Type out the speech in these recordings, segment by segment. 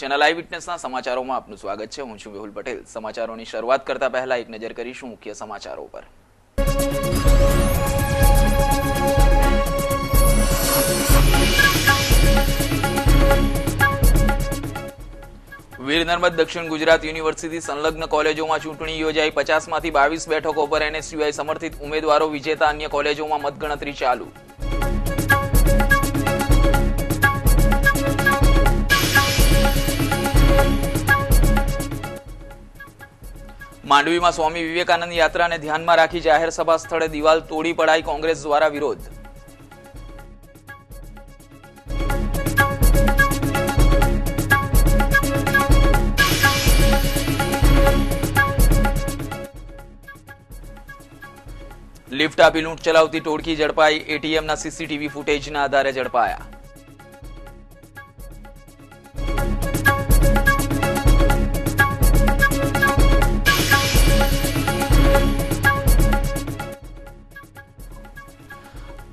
Channel આઈ વિટનેસના સમાચારોમાં આપનું સ્વાગત છે। હું છું મેહુલ પટેલ। સમાચારોની શરૂઆત કરતા પહેલા એક નજર કરીશું મુખ્ય સમાચારો પર। વીર નર્મદ દક્ષિણ ગુજરાત યુનિવર્સિટી સંલગ્ન કોલેજોમાં ચૂંટણી યોજાઈ। 50માંથી 22 બેઠકો પર એનએસયુઆઈ સમર્થિત ઉમેદવારો વિજેતા। અન્ય કોલેજોમાં મતગણતરી ચાલુ। માંડવીમાં સ્વામી વિવેકાનંદ યાત્રાને ધ્યાનમાં રાખી જાહેર સભા સ્થળે દિવાલ તોડી પડાઈ। કોંગ્રેસ દ્વારા વિરોધ। લિફ્ટ આપી લૂંટ ચલાવતી ટોળકી ઝડપાઈ। એટીએમના સીસીટીવી ફૂટેજના આધારે ઝડપાયા।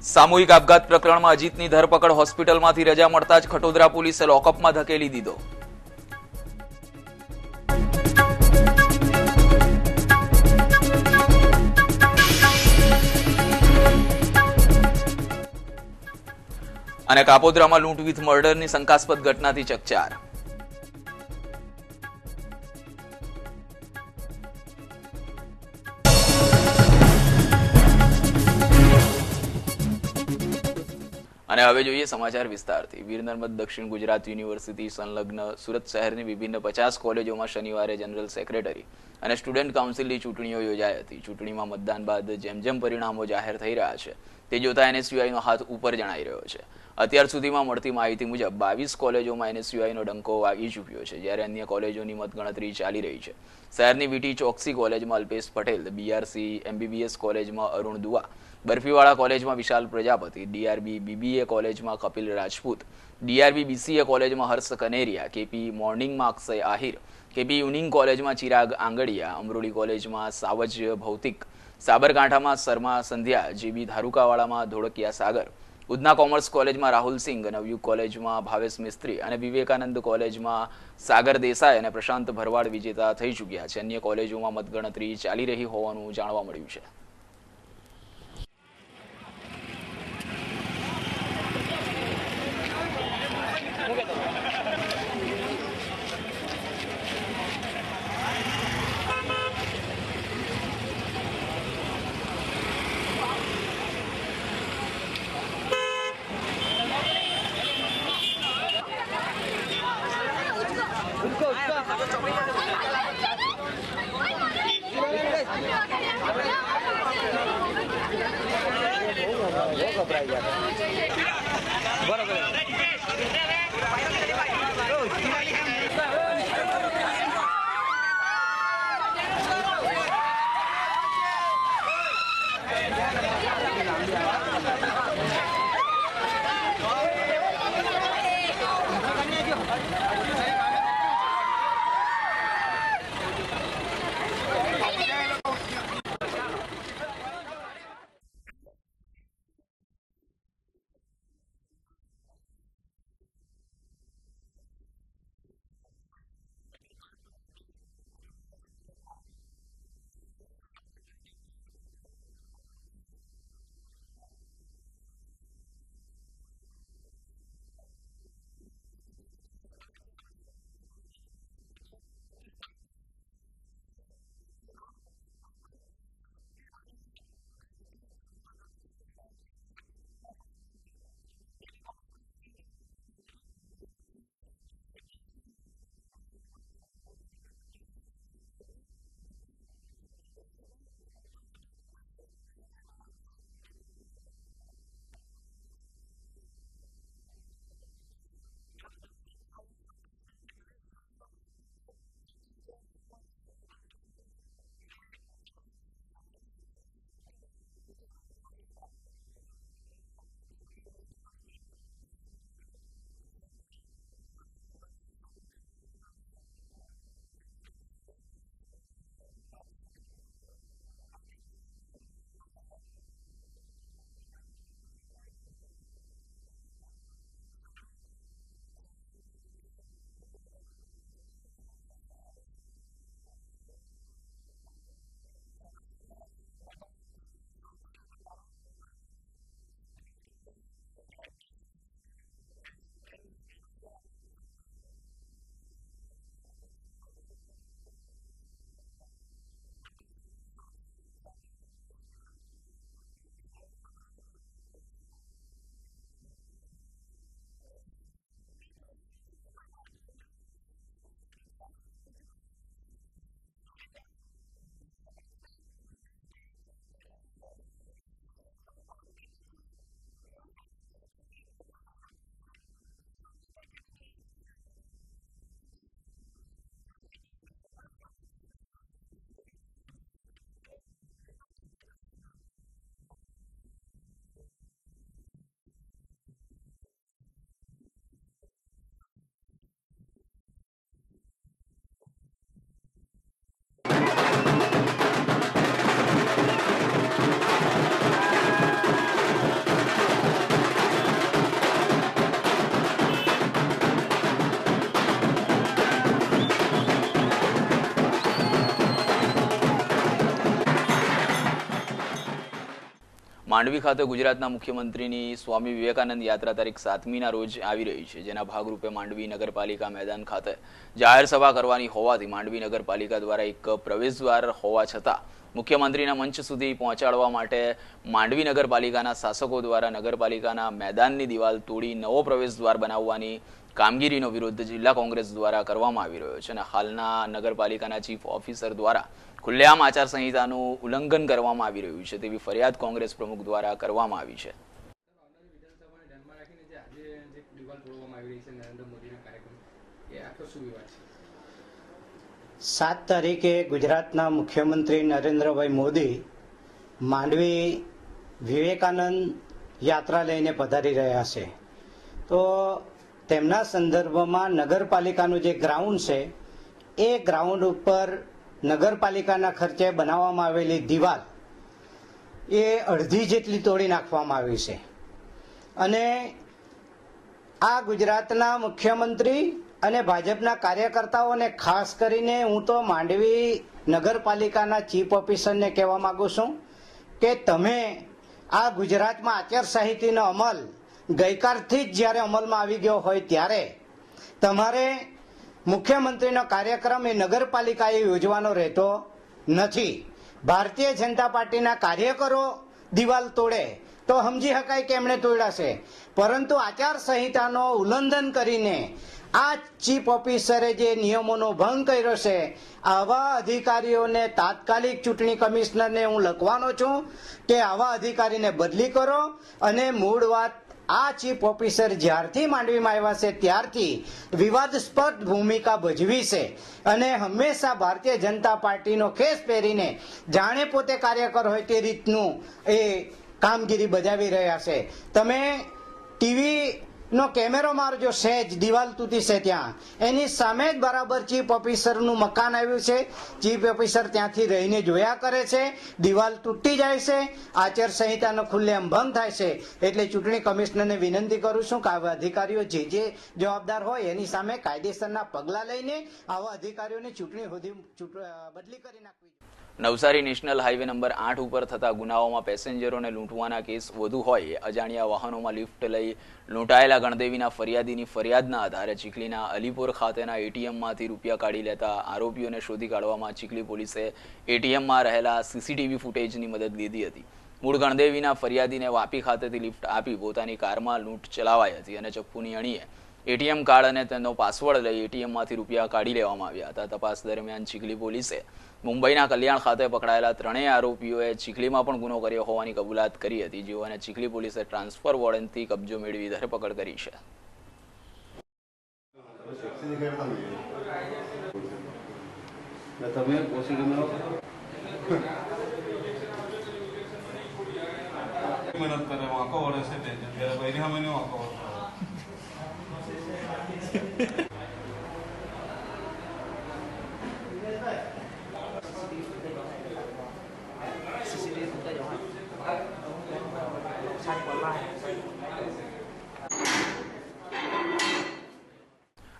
સામૂહિક આપઘાત પ્રકરણમાં અજીતની ધરપકડ। હોસ્પિટલમાંથી રજા મળતા જ ખટોદરા પોલીસે લોકઅપમાં ધકેલી દીધો। અને કાપોદ્રામાં લૂંટ વિથ મર્ડરની શંકાસ્પદ ઘટનાથી ચકચાર। અને હવે જોઈએ સમાચાર વિસ્તારથી। વીર નર્મદ દક્ષિણ ગુજરાત યુનિવર્સિટી સંલગ્ન સુરત શહેરની વિભિન્ન 50 કોલેજોમાં શનિવારે જનરલ સેક્રેટરી અને સ્ટુડન્ટ કાઉન્સિલની ચૂંટણીઓ યોજાઈ હતી। ચૂંટણીમાં મતદાન બાદ જેમ જેમ પરિણામો જાહેર થઈ રહ્યા છે તે જોતા એનએસયુઆઈનો હાથ ઉપર જણાઈ રહ્યો છે। અત્યાર સુધીમાં મળતી માહિતી મુજબ 22 કોલેજોમાં એનએસયુઆઈનો ડંકો વાગી ચૂક્યો છે, જ્યારે અન્ય કોલેજોની મતગણતરી ચાલી રહી છે। શહેરની વીટી ચોકસી કોલેજમાં અલ્પેશ પટેલ, બીઆરસી એમબીબીએસ કોલેજમાં અરુણ દુઆ, બરફીવાળા કોલેજમાં વિશાલ પ્રજાપતિ, ડીઆરબી બીબીએ કોલેજમાં કપિલ રાજપૂત, ડીઆરબી બીસીએ કોલેજમાં હર્ષ કનેરિયા, કેપી મોર્નિંગમાં અક્ષય આહિર, કેપી યુનિંગ કોલેજમાં ચિરાગ આંગડિયા, અમરોલી કોલેજમાં સાવજ ભૌતિક, સાબરકાંઠામાં શર્મા સંધ્યા, જીબી ધારુકાવાડામાં ધોળકિયા સાગર, ઉધના કોમર્સ કોલેજમાં રાહુલ સિંઘ, નવયુગ કોલેજમાં ભાવેશ મિસ્ત્રી અને વિવેકાનંદ કોલેજમાં સાગર દેસાઈ અને પ્રશાંત ભરવાડ વિજેતા થઈ ચૂક્યા છે। અન્ય કોલેજોમાં મતગણતરી ચાલી રહી હોવાનું જાણવા મળ્યું છે। માંડવી ખાતે ગુજરાતના મુખ્યમંત્રીની સ્વામી વિવેકાનંદ યાત્રા તારીખ 7મીના રોજ આવી રહી છે, જેના ભાગરૂપે માંડવી નગરપાલિકા મેદાન ખાતે જાહેર સભા કરવાની હોવાથી માંડવી નગરપાલિકા દ્વારા એક પ્રવેશદ્વાર હોવા છતાં મુખ્યમંત્રીના મંચ સુધી પહોંચાડવા માટે માંડવી નગરપાલિકાના શાસકો દ્વારા નગરપાલિકાના મેદાનની દિવાલ તોડી નવો પ્રવેશદ્વાર બનાવવાની કામગીરીનો વિરોધ જિલ્લા કોંગ્રેસ દ્વારા કરવામાં આવી રહ્યો છે અને હાલના નગરપાલિકાના ચીફ ઓફિસર દ્વારા ખુલ્લેઆમ આચારસંહિતાનું ઉલ્લંઘન કરવામાં આવી રહ્યું છે તેવી ફરિયાદ કોંગ્રેસ પ્રમુખ દ્વારા કરવામાં આવી છે. 7 તારીખે ગુજરાતના મુખ્યમંત્રી નરેન્દ્રભાઈ મોદી માંડવી વિવેકાનંદ યાત્રા લઈને પધારી રહ્યા છે, તો તેમના સંદર્ભમાં નગરપાલિકાનું જે ગ્રાઉન્ડ છે એ ગ્રાઉન્ડ ઉપર નગરપાલિકાના ખર્ચે બનાવવામાં આવેલી દિવાલ એ અડધી જેટલી તોડી નાખવામાં આવી છે અને આ ગુજરાતના મુખ્યમંત્રી અને ભાજપના કાર્યકર્તાઓને ખાસ કરીને હું તો માંડવી નગરપાલિકાના ચીફ ઓફિસરને કહેવા માંગુ છું કે તમે આ ગુજરાતમાં આચારસંહિતાનો અમલ ગઈકાલથી જ જ્યારે અમલમાં આવી ગયો હોય ત્યારે તમારે મુખ્યમંત્રીનો કાર્યક્રમ એ નગરપાલિકાએ યોજવાનો રહેતો નથી. ભારતીય જનતા પાર્ટીના કાર્યકરો દિવાલ તોડે તો સમજી શકાય કે એમણે તોડ્યા છે, પરંતુ આચારસંહિતાનો ઉલ્લંઘન કરીને આ ચીફ ઓફિસરે જે નિયમોનો ભંગ કર્યો છે, આવા અધિકારીઓને તાત્કાલિક ચૂંટણી કમિશનરને હું લખવાનો છું કે આવા અધિકારીને બદલી કરો અને મૂળ વાત આ ચીફ ઓફિસર જ્યારથી માંડવીમાં આવ્યા છે ત્યારથી વિવાદાસ્પદ ભૂમિકા ભજવી છે અને હંમેશા ભારતીય જનતા પાર્ટીનો ખેસ પહેરીને જાણે પોતે કાર્યકર હોય તે રીતનું એ કામગીરી બજાવી રહ્યા છે. તમે ટીવી નો કેમેરો મારજો, સહેજ દિવાલ તૂટી છે ત્યાં એની સામે જ બરાબર ચીફ ઓફિસરનું મકાન આવ્યું છે. ચીફ ઓફિસર ત્યાંથી રહીને જોયા કરે છે, દિવાલ તૂટી જાય છે, આચારસંહિતાનો ખુલ્લેઆમ ભંગ થાય છે. એટલે ચૂંટણી કમિશનરને વિનંતી કરું છું કે આવા અધિકારીઓ જે જવાબદાર હોય એની સામે કાયદેસરના પગલાં લઈને આવા અધિકારીઓની ચૂંટણી બદલી કરી નાખવી. નવસારી નેશનલ હાઈવે નંબર 8 ઉપર થતા ગુનાઓમાં પેસેન્જરોને લૂંટવાના કેસ વધુ હોય અજાણ્યા વાહનોમાં લિફ્ટ લઈ લૂંટાયેલા ગણદેવીના ફરિયાદીની ફરિયાદના આધારે ચીખલીના અલીપુર ખાતેના એટીએમમાંથી રૂપિયા કાઢી લેતા આરોપીઓને શોધી કાઢવામાં ચીખલી પોલીસે એટીએમમાં રહેલા સીસીટીવી ફૂટેજની મદદ લીધી હતી. મૂળ ગણદેવીના ફરિયાદીને વાપી ખાતેથી લિફ્ટ આપી પોતાની કારમાં લૂંટ ચલાવાઈ હતી અને ચપ્પુની અણીએ એટીએમ કાર્ડ અને તેનો પાસવર્ડ લઈ એટીએમમાંથી રૂપિયા કાઢી લેવામાં આવ્યા હતા. તપાસ દરમિયાન ચીખલી પોલીસે મુંબઈના કલ્યાણ ખાતે પકડાયેલા ત્રણેય આરોપીઓએ ચીખલીમાં પણ ગુનો કર્યો હોવાની કબૂલાત કરી હતી, જેઓને ચીખલી પોલીસે ટ્રાન્સફર વોરંટથી કબજો મેળવી ધરપકડ કરી છે.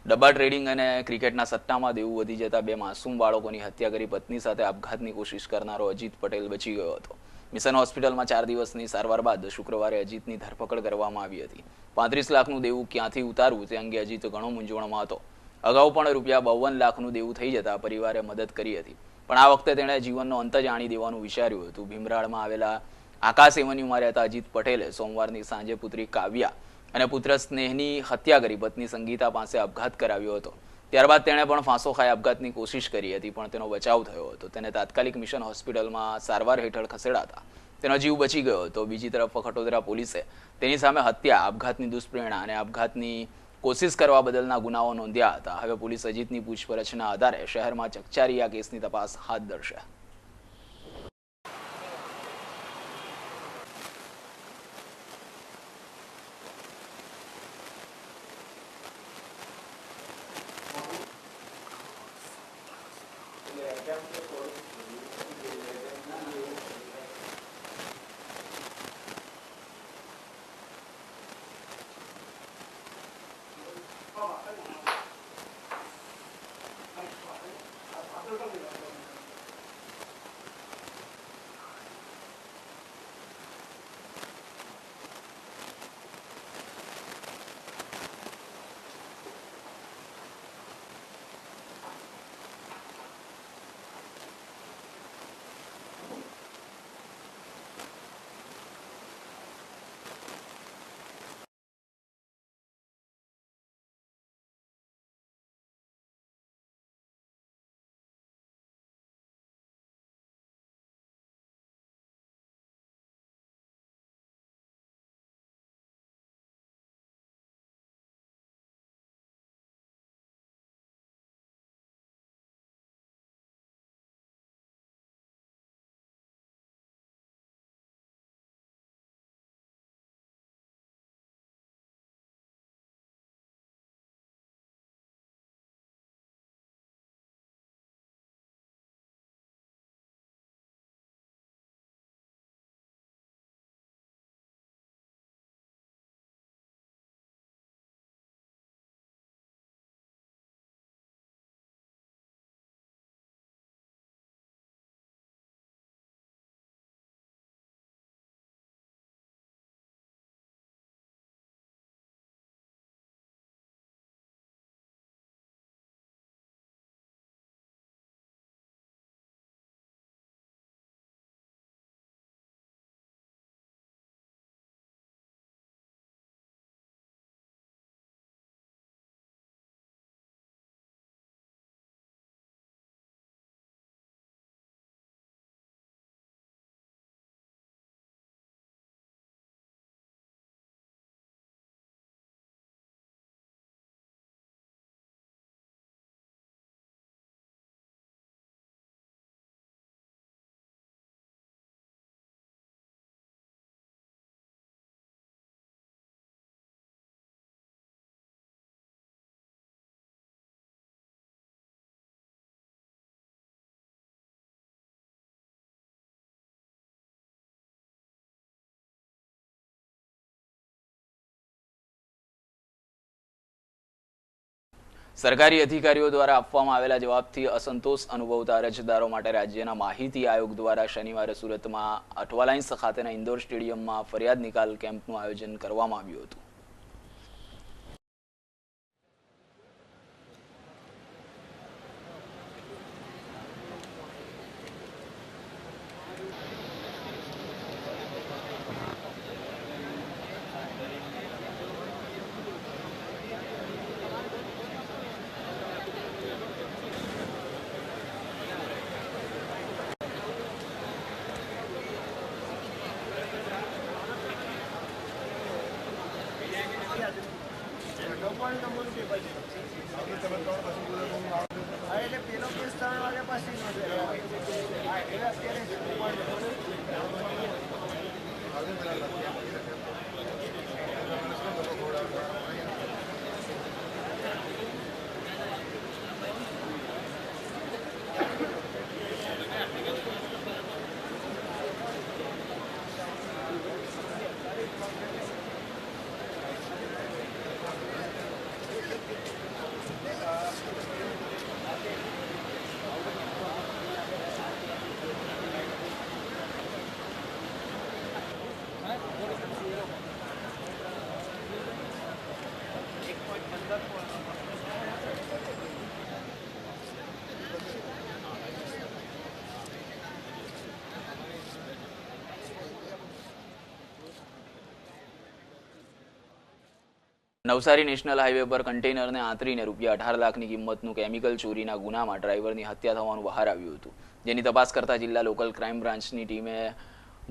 ડબ્બા ટ્રેડિંગ અને ક્રિકેટના સટ્ટામાં દેવું વધી જતા 2 માસૂમ બાળકોની હત્યા કરી પત્ની સાથે આપઘાતની કોશિશ કરનારો અજીત પટેલ બચી ગયો હતો. મિશન હોસ્પિટલમાં 4 દિવસની સારવાર બાદ શુક્રવારે અજીતની ધરપકડ કરવામાં આવી હતી. 35 લાખનું દેવું ક્યાંથી ઉતારવું તે અંગે અજીત ઘણો મૂંઝવણમાં હતો. અગાઉ પણ રૂપિયા 52 લાખનું દેવું થઈ જતા પરિવારે મદદ કરી હતી, પણ આ વખતે તેણે જીવનનો અંત જ આણી દેવાનું વિચાર્યું હતું. ભીમરાળમાં આવેલા આકાશ એવન્યુમાં રહેતા અજીત પટેલે સોમવારની સાંજે પુત્રી કાવ્યા અને પુત્ર સ્નેહની હત્યા કરી પત્ની સંગીતા પાસે આપઘાત કરાવ્યો હતો. ત્યારબાદ તેણે પણ ફાંસો ખાઈ આપઘાતની કોશિશ કરી હતી, પણ તેનો બચાવ થયો હતો. તેને તાત્કાલિક મિશન હોસ્પિટલમાં સારવાર હેઠળ ખસેડાતા તેનો જીવ બચી ગયો હતો. બીજી તરફ ખટોદરા પોલીસે તેની સામે હત્યા, આપઘાતની દુષ્પ્રેરણા અને આપઘાતની કોશિશ કરવા બદલના ગુનાઓ નોંધ્યા હતા. હવે પોલીસ અજીતની પૂછપરછના આધારે શહેરમાં ચકચારી આ કેસની તપાસ હાથ ધરશે. સરકારી અધિકારીઓ દ્વારા આપવામાં આવેલા જવાબથી અસંતોષ અનુભવતા અરજદારો માટે રાજ્યના માહિતી આયોગ દ્વારા શનિવારે સુરતમાં અઠવાલાઇન્સ ખાતેના ઇન્ડોર સ્ટેડિયમમાં ફરિયાદ નિકાલ કેમ્પનું આયોજન કરવામાં આવ્યું હતું. નવસારી નેશનલ હાઈવે પર કન્ટેનરને આંતરીને ₹18 લાખની કિંમતનું કેમિકલ ચોરીના ગુનામાં ડ્રાઈવરની હત્યા થવાનું બહાર આવ્યું હતું, જેની તપાસ કરતા જિલ્લા લોકલ ક્રાઇમ બ્રાન્ચની ટીમે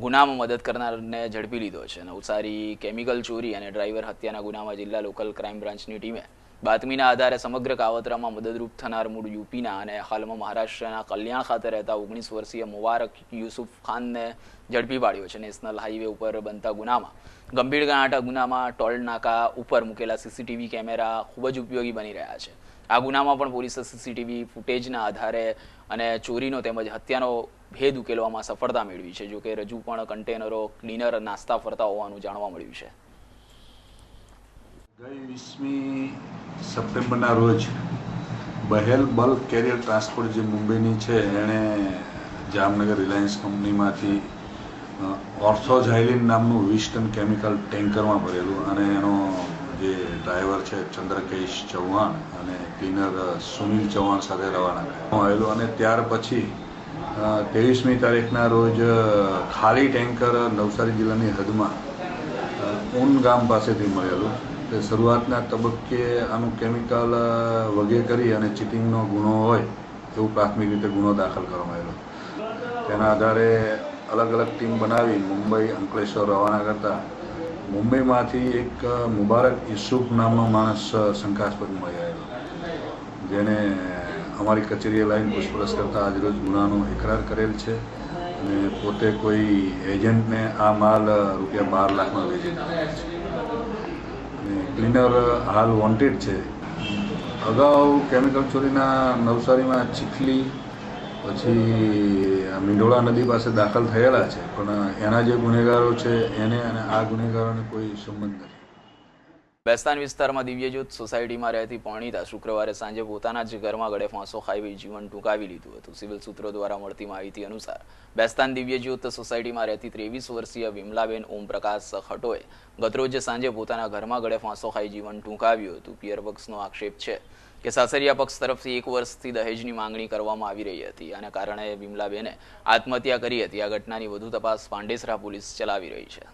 ગુનામાં મદદ કરનારને ઝડપી લીધો છે. નવસારી કેમિકલ ચોરી અને ડ્રાઈવર હત્યાના ગુનામાં જિલ્લા લોકલ ક્રાઇમ બ્રાન્ચની ટીમે બાતમીના આધારે સમગ્ર કાવતરામાં મદદરૂપ થનાર મૂળ યુપીના અને હાલમાં મહારાષ્ટ્રના કલ્યાણ ખાતે રહેતા 19 વર્ષીય મુબારક યુસુફ ખાનને ઝડપી પાડ્યો છે. નેશનલ હાઈવે ઉપર બનતા ગુનામાં ગંભીર ગણાતા ગુનામાં ટોલ નાકા ઉપર મૂકેલા સીસીટીવી કેમેરા ખૂબ જ ઉપયોગી બની રહ્યા છે. આ ગુનામાં પણ પોલીસે સીસીટીવી ફૂટેજના આધારે અને ચોરીનો તેમજ હત્યાનો ભેદ ઉકેલવામાં સફળતા મેળવી છે. જોકે હજુ પણ કન્ટેનરો ક્લીનર નાસ્તા ફરતા હોવાનું જાણવા મળ્યું છે. ગઈ 20મી સપ્ટેમ્બરના રોજ બહેલ બલ્ક કેરિયર ટ્રાન્સપોર્ટ જે મુંબઈની છે એણે જામનગર રિલાયન્સ કંપનીમાંથી ઓર્થોઝાઇલિન નામનું 20 ટન કેમિકલ ટેન્કરમાં ભરેલું અને એનો જે ડ્રાઈવર છે ચંદ્રકેશ ચૌહાણ અને ક્લીનર સુનિલ ચૌહાણ સાથે રવાના આવેલું અને ત્યાર પછી 23મી તારીખના રોજ ખાલી ટેન્કર નવસારી જિલ્લાની હદમાં ઊન ગામ પાસેથી મળેલું. તે શરૂઆતના તબક્કે આનું કેમિકલ વગે કરી અને ચીટિંગનો ગુનો હોય એવું પ્રાથમિક રીતે ગુનો દાખલ કરવામાં આવેલો. તેના આધારે અલગ અલગ ટીમ બનાવી મુંબઈ અંકલેશ્વર રવાના કરતા મુંબઈમાંથી એક મુબારક યુસુફ નામનો માણસ શંકાસ્પદ મળી આવેલો, જેને અમારી કચેરીએ લાવીને પૂછપરછ કરતા આજરોજ ગુનાનો ઇકરાર કરેલ છે અને પોતે કોઈ એજન્ટને આ માલ ₹12 લાખમાં વેચી નાખેલ છે. ક્લીનર હાલ વોન્ટેડ છે. અગાઉ કેમિકલ ચોરીના નવસારીમાં ચીખલી પછી મીંઢોળા નદી પાસે દાખલ થયેલા છે, પણ એના જે ગુનેગારો છે એને અને આ ગુનેગારોને કોઈ સંબંધ નથી. બેસ્તાન વિસ્તારમાં દિવ્યજ્યોત સોસાયટીમાં રહેતી પરણીતા શુક્રવારે સાંજે પોતાના જ ઘરમાં ગળે ફાંસો ખાઈ જીવન ટૂંકાવી લીધું હતું. સિવિલ સૂત્રો દ્વારા મળતી માહિતી અનુસાર બેસ્તાન દિવ્યજ્યોત સોસાયટીમાં રહેતી 23 વર્ષીય વિમલાબેન ઓમપ્રકાશ ખટોએ ગતરોજ સાંજે પોતાના ઘરમાં ગળે ફાંસો ખાઈ જીવન ટૂંકાવ્યું હતું. પિયર પક્ષનો આક્ષેપ છે કે સાસરિયા પક્ષ તરફથી 1 વર્ષથી દહેજની માંગણી કરવામાં આવી રહી હતી, આના કારણે વિમલાબેને આત્મહત્યા કરી હતી. આ ઘટનાની વધુ તપાસ પાંડેસરા પોલીસ ચલાવી રહી છે.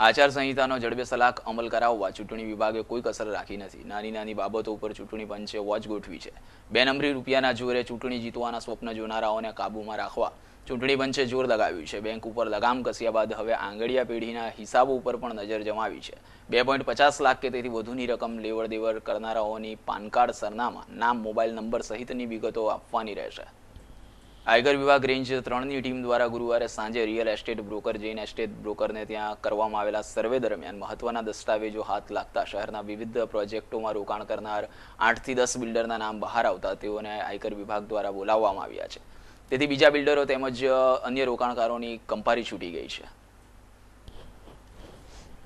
આચારસંહિતાનો જડબેસલાક અમલ કરાવવા ચૂંટણી વિભાગે કોઈ કસર રાખી નથી. નાની નાની બાબતો ઉપર ચૂંટણી પંચે વોચ ગોઠવી છે. 2 નંબરી રૂપિયાના જોરે ચૂંટણી જીતવાના સ્વપ્ન જોનારાઓને કાબૂમાં રાખવા ચૂંટણી પંચે જોર લગાવ્યું છે. બેંક ઉપર લગામ કસ્યા બાદ હવે આંગળીયા પેઢીના હિસાબો ઉપર પણ નજર જમાવી છે. 2.50 લાખ કે તેથી વધુની રકમ લેવડ દેવડ કરનારાઓની પાન કાર્ડ, સરનામા, નામ, મોબાઈલ નંબર સહિતની વિગતો આપવાની રહેશે. આયકર વિભાગ રેન્જ 3ની ટીમ દ્વારા ગુરુવારે સાંજે real estate broker Jain estate બ્રોકરને ત્યાં કરવામાં આવેલા સર્વે દરમિયાન મહત્વના દસ્તાવેજો હાથ લાગતા શહેરના વિવિધ પ્રોજેક્ટોમાં રોકાણ કરનાર 8 થી 10 બિલ્ડરના નામ બહાર આવતા તેઓને આયકર વિભાગ દ્વારા બોલાવવામાં આવ્યા છે. તેથી બીજા બિલ્ડરો તેમજ અન્ય રોકાણકારોની કંપારી છૂટી ગઈ છે.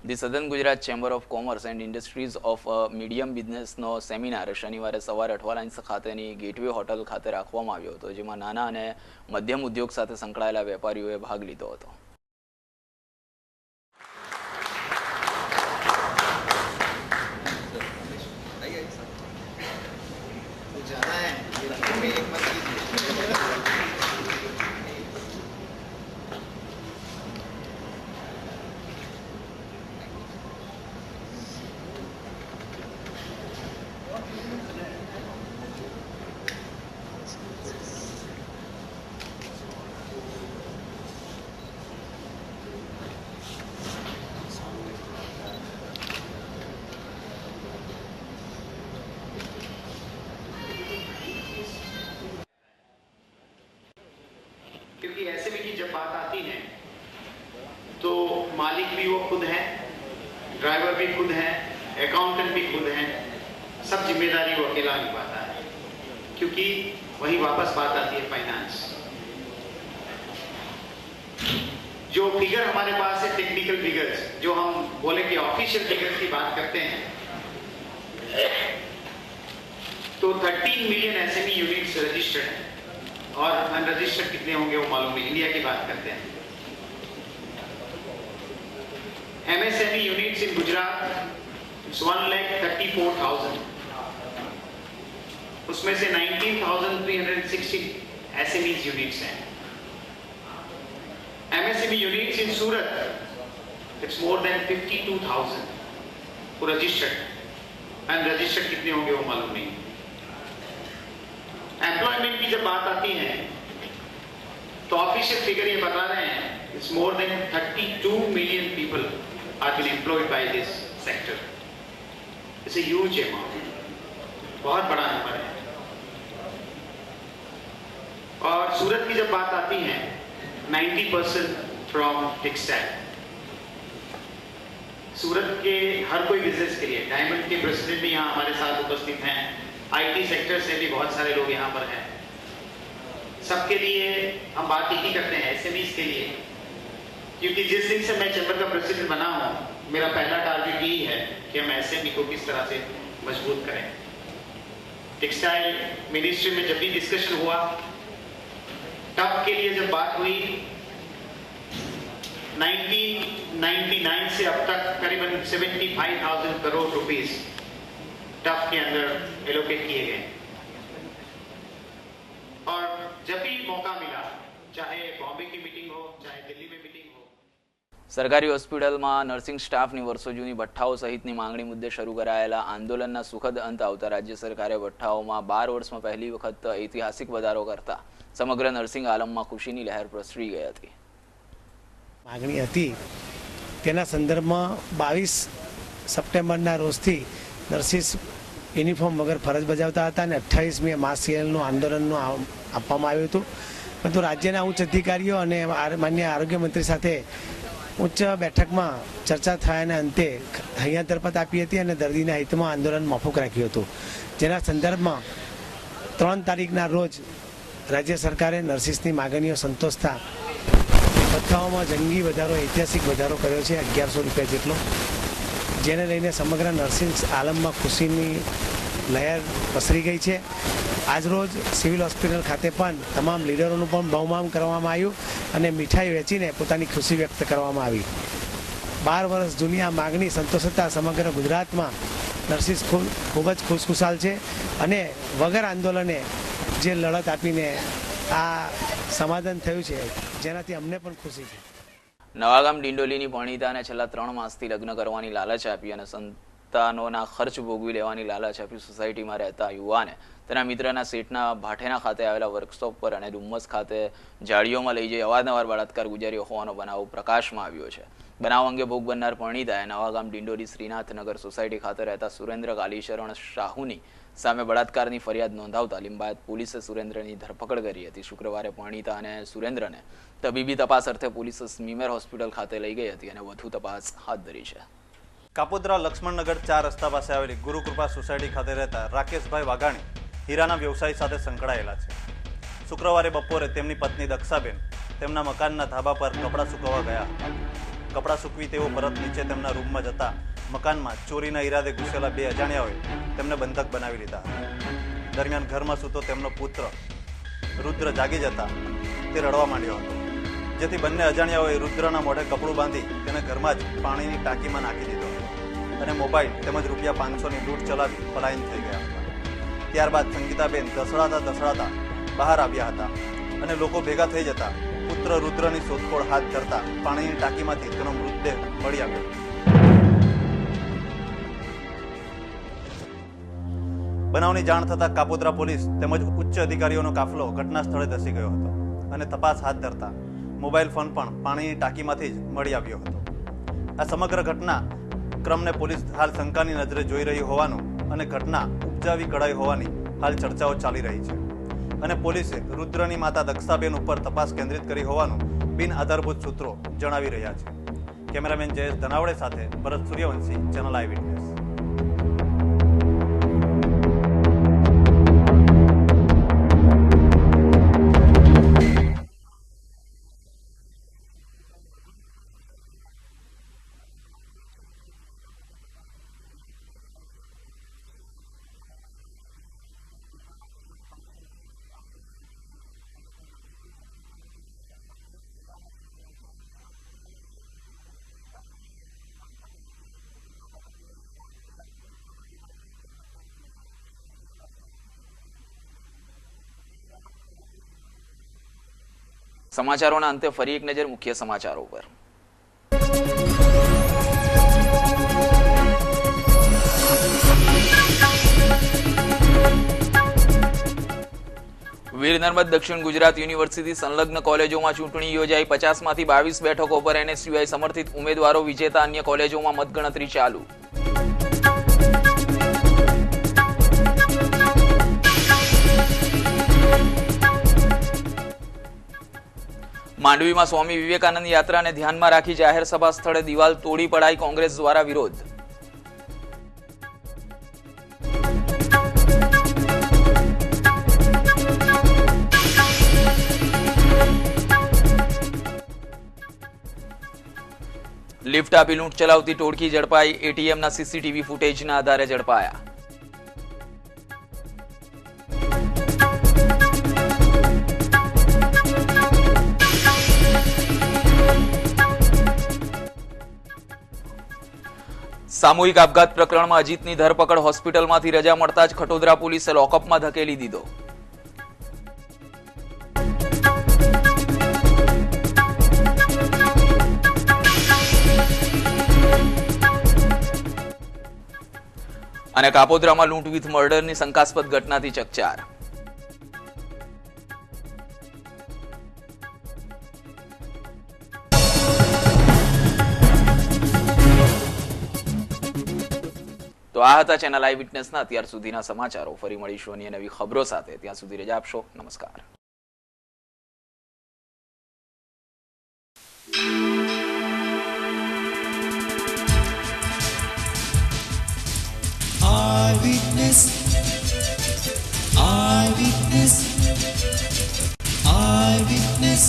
The southern Gujarat chamber of commerce and industries of medium બિઝનેસનો સેમિનાર શનિવારે સવારે અઠવાલાઇન્સ ખાતેની ગેટવે હોટલ ખાતે રાખવામાં આવ્યો હતો, જેમાં નાના અને મધ્યમ ઉદ્યોગ સાથે સંકળાયેલા વેપારીઓએ ભાગ લીધો હતો. क्योंकि ऐसे में की जब बात आती है तो मालिक भी वो खुद है, ड्राइवर भी खुद है, अकाउंटेंट भी खुद है, सब जिम्मेदारी वो अकेला निभाता है, क्योंकि वही वापस बात आती है फाइनेंस. जो फिगर हमारे पास है टेक्निकल फिगर्स, जो हम बोले कि ऑफिशियल फिगर्स की बात करते हैं, तो 13 मिलियन एसएमई यूनिट्स रजिस्टर्ड हैं और अनरजिस्टर्ड कितने होंगे वो मालूम नहीं. इंडिया की बात करते हैं. MSME यूनिट्स इन गुजरात 1,34,000, उसमें से 19,360 SMEs यूनिट्स हैं. MSME units in Surat it's more then 52,000 वो रजिस्टर्ड. अनरजिस्टर्ड कितने होंगे वो मालूम नहीं. एम्प्लॉयमेंट की जब बात आती है तो ऑफिशियल फिगर ये बता रहे हैं it's more than 32 million people are been employed by this sector. It's a huge amount, बहुत बड़ा नंबर है. और सूरत की जब बात आती है 90% फ्रॉम टेक्सटाइल. सूरत के हर कोई बिजनेस के लिए, डायमंड के प्रेसिडेंट भी यहाँ हमारे साथ उपस्थित हैं, आईटी सेक्टर से भी बहुत सारे लोग यहाँ पर हैं. सबके लिए हम बात यही करते हैं एसएमईज के लिए, क्योंकि जिस दिन से मैं चैम्बर का प्रेसिडेंट बना हूँ मेरा पहला टारगेट यही है कि हम एसएमई को किस तरह से मजबूत करें. टेक्सटाइल मिनिस्ट्री में जब भी डिस्कशन हुआ, टफ के लिए जब बात हुई, 1999 से अब तक करीबन 75,000 करोड़ रुपीस टफ के अंदर एलोकेट किए गए. और जब भी मौका मिला, चाहे बॉम्बे की मीटिंग हो, चाहे दिल्ली में मीटिंग हो. સરકારી હોસ્પિટલમાં નર્સિંગ સ્ટાફની વર્ષો જૂની ભઠ્ઠાઓ સહિતની માંગણી મુદ્દે શરૂ કરાયેલા આંદોલનના સુખદ અંત આવતા રાજ્ય સરકારે ભઠ્ઠાઓમાં 12 વર્ષમાં પહેલી વખત ઐતિહાસિક વધારો કરતા સમગ્ર નર્સિંગ આલમમાં ખુશીની લહેર પ્રસરી ગઈ હતી. માગણી હતી તેના સંદર્ભમાં 22 સપ્ટેમ્બરના રોજથી નર્સિસ યુનિફોર્મ વગર ફરજ બજાવતા હતા અને 28મી માસ સિએલનું આંદોલનનું આપવામાં આવ્યું હતું. પરંતુ રાજ્યના ઉચ્ચ અધિકારીઓ અને માન્ય આરોગ્ય મંત્રી સાથે ઉચ્ચ બેઠકમાં ચર્ચા થયાના અંતે હૈયા દરપત આપી હતી અને દર્દીના હિતમાં આંદોલન મોકૂફ રાખ્યું હતું. જેના સંદર્ભમાં 3 તારીખના રોજ રાજ્ય સરકારે નર્સિસની માગણીઓ સંતોષતા ભથ્થાઓમાં જંગી વધારો, ઐતિહાસિક વધારો કર્યો છે 1100 રૂપિયા જેટલો, જેને લઈને સમગ્ર નર્સિંગ આલમમાં ખુશીની લહેર પ્રસરી ગઈ છે. આજરોજ સિવિલ હોસ્પિટલ ખાતે પણ તમામ લીડરોનું પણ બહુમાન કરવામાં આવ્યું અને મીઠાઈ વેચીને પોતાની ખુશી વ્યક્ત કરવામાં આવી. 12 વર્ષ જૂની આ માગણી સંતોષતા સમગ્ર ગુજરાતમાં નર્સિસ ખૂબ જ ખુશખુશાલ છે અને વગર આંદોલને જે લડત આપીને આ સમાધાન થયું છે, જેનાથી અમને પણ ખુશી છે. નવાગામ ડિંડોલીની પરણિતાને છેલ્લા 3 માસથી લગ્ન કરવાની લાલચ આપી અને સંતાનોના ખર્ચ ભોગવી લેવાની લાલચ આપી સોસાયટીમાં રહેતા યુવાને તેના મિત્રના સેટના ભાઠેના ખાતે આવેલા વર્કશોપ પર અને ડુમ્મસ ખાતે જાળીઓમાં લઈ જઈ અવારનવાર બળાત્કાર ગુજાર્યો હોવાનો બનાવ પ્રકાશમાં આવ્યો છે. બનાવ અંગે ભોગ બનનાર પરણિતાએ નવાગામ ડિંડોલી શ્રીનાથનગર સોસાયટી ખાતે રહેતા સુરેન્દ્ર કાલીશરણ શાહુની સામે બળાત્કારની ફરિયાદ નોંધાવતા લિંબાયત પોલીસે સુરેન્દ્રની ધરપકડ કરી હતી. શુક્રવારે પરણિતા અને સુરેન્દ્રને તબીબી તપાસ અર્થે પોલીસે સ્મીમેર હોસ્પિટલ ખાતે લઈ ગઈ હતી અને વધુ તપાસ હાથ ધરી છે. કાપોદ્રા લક્ષ્મણનગર 4 રસ્તા પાસે આવેલી ગુરુકૃપા સોસાયટી ખાતે રહેતા રાકેશભાઈ વાઘાણી હીરાના વ્યવસાય સાથે સંકળાયેલા છે. શુક્રવારે બપોરે તેમની પત્ની દક્ષાબેન તેમના મકાનના ધાબા પર કપડાં સુકવવા ગયા. કપડાં સૂકવી તેઓ પરત નીચે તેમના રૂમમાં જતા મકાનમાં ચોરીના ઈરાદે ઘૂસેલા બે અજાણ્યાઓએ તેમને બંધક બનાવી લીધા હતા. દરમિયાન ઘરમાં સૂતો તેમનો પુત્ર રુદ્ર જાગી જતા તે રડવા માંડ્યો હતો, જેથી બંને અજાણ્યાઓએ રુદ્રના મોઢે કપડું બાંધી તેને ઘરમાં જ પાણીની ટાંકીમાં નાખી દીધો અને મોબાઈલ તેમજ ₹500ની લૂંટ ચલાવી પલાયન થઈ ગયા હતા. ત્યારબાદ સંગીતાબેન દસડાતા બહાર આવ્યા હતા અને લોકો ભેગા થઈ જતા પુત્ર રુદ્રની શોધખોળ હાથ ધરતા પાણીની ટાંકીમાંથી તેનો મૃતદેહ મળી આવ્યો. બનાવની જાણ થતા કાપોદ્રા પોલીસ તેમજ ઉચ્ચ અધિકારીઓનો કાફલો ઘટના સ્થળે ધસી ગયો હતો અને તપાસ હાથ ધરતા મોબાઈલ ફોન પણ પાણીની ટાંકીમાંથી જ મળી આવ્યો હતો. આ સમગ્ર ઘટના ક્રમને પોલીસ હાલ શંકાની નજરે જોઈ રહી હોવાનું અને ઘટના ઉપજાવી કઢાઈ હોવાની હાલ ચર્ચાઓ ચાલી રહી છે અને પોલીસે રુદ્રની માતા દક્ષાબેન ઉપર તપાસ કેન્દ્રિત કરી હોવાનું બિન આધારભૂત સૂત્રો જણાવી રહ્યા છે. કેમેરામેન જયેશ ધનાવડે સાથે ભરત સૂર્યવંશી, ચેનલ આઈ વિટનેસ. સમાચારોના અંતે ફરી એક નજર મુખ્ય સમાચારો પર. વીર નર્મદ દક્ષિણ ગુજરાત યુનિવર્સિટી સંલગ્ન કોલેજોમાં ચૂંટણી યોજાઈ. 50માંથી 22 બેઠકો પર NSUI સમર્થિત ઉમેદવારો વિજેતા. અન્ય કોલેજોમાં મતગણતરી ચાલુ. માંડવીમાં સ્વામી વિવેકાનંદ યાત્રાને ધ્યાનમાં રાખી જાહેર સભા સ્થળે દિવાલ તોડી પડાઈ. કોંગ્રેસ દ્વારા વિરોધ. લિફ્ટ આપી લૂંટ ચલાવતી ટોળકી ઝડપાઈ. ATMના CCTV ફૂટેજના આધારે ઝડપાયા. સામૂહિક આપઘાત પ્રકરણમાં અજીતની ધરપકડ. હોસ્પિટલમાંથી રજા મળતા જ ખટોદરા પોલીસે લોકઅપમાં ધકેલી દીધો. અને કાપોદ્રામાં લૂંટ વિથ મર્ડરની શંકાસ્પદ ઘટનાથી ચકચાર. તો આ હતા ચેનલ આઈ વિટનેસના અત્યાર સુધીના સમાચારો. ફરી મળીશું અન્ય નવી ખબરો સાથે. ત્યાં સુધી રજા આપશો. નમસ્કાર. Eyewitness, eyewitness, eyewitness,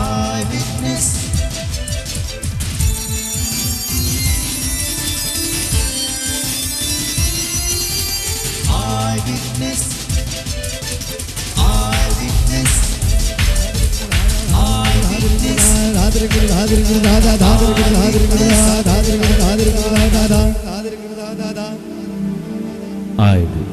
eyewitness. Eyewitness, eyewitness, eyewitness.